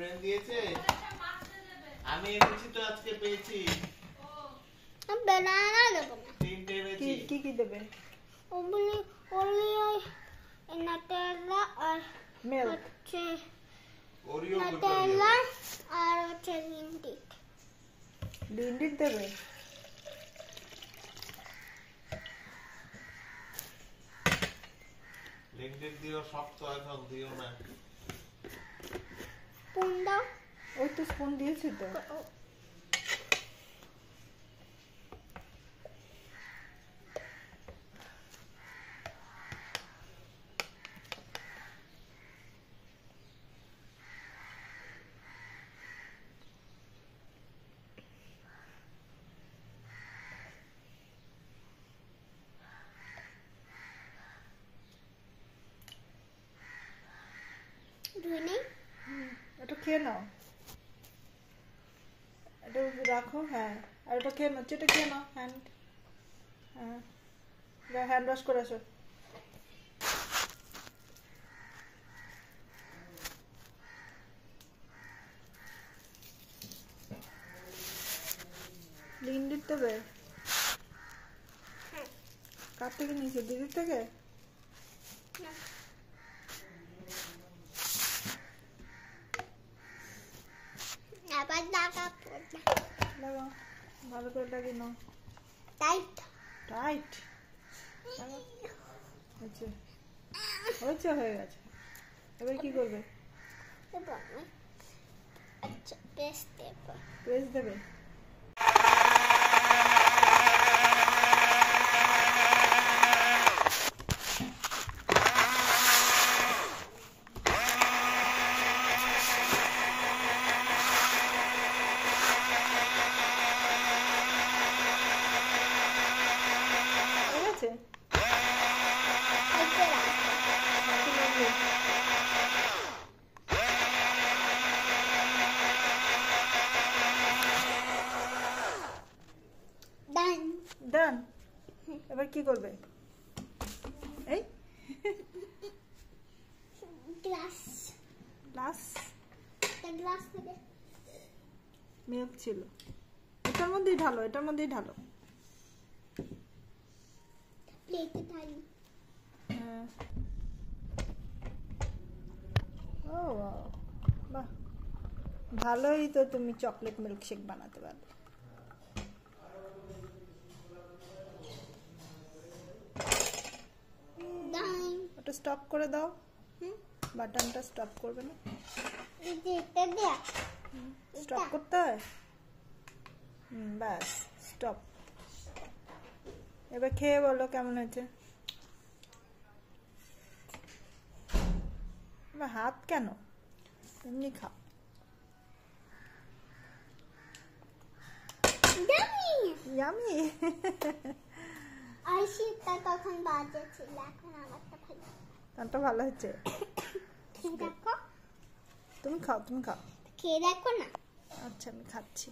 Friend দিয়েছে। আমি এনেছি তো, আজকে পেয়েছি। banana দেবো না। তিনটে এনেছি। কি কি দেবে? only Nutella আর মিল্ক। হচ্ছে ওরিও Nutella আর হচ্ছে লিন্ডিট। লিন্ডিট দেবে? লিন্ডিট দিও, শক্ত এখন দিও না। স্পুন দাও। ওই তো স্পুন দিয়েছি তো। ধুয়ে নেই। এটা খেয়ে নাও, এটা রাখো। হ্যাঁ, আর এটা খেয়ে নাও, এটা খেয়ে নাও। হ্যান্ড ওয়াশ করে আসো। লিন্ডিট দেবে? কার থেকে নিয়েছো? দিদির থেকে? আবার লাগা পড়বে। লাগাও, ভালো করে লাগিয়ে নাও। টাইট টাইট হয়েছে, হয়েছে, হয়ে গেছে। এবার কি করবে? আচ্ছা, পেস্ট দেব। প্রেস দেবে? ডান। এবার কি করবে? এই গ্লাস থেকে মিল্ক ছিল, এটার মধ্যেই ঢালো, এটার মধ্যেই ঢালো। প্লেটে ঢালি। হ্যাঁ। ও বাহ, ভালোই তো, তুমি চকলেট মিল্কশেক বানাতে পারবে। ওটা স্টপ করে দাও। বাটনটা স্টপ করবে না? স্টপ করতে হয়। ব্যাস, স্টপ। এবার খেয়ে বলো কেমন হয়েছে। হাত কেন, এমনি খাও। ইয়ামি। আইসিটা তখন বাজে ছিল, এখন আমারটা ভালো। তারটা ভালো হচ্ছে। খেয়ে দেখো। তুমি খাও, তুমি খাও। খেয়ে দেখো না। আচ্ছা, আমি খাচ্ছি।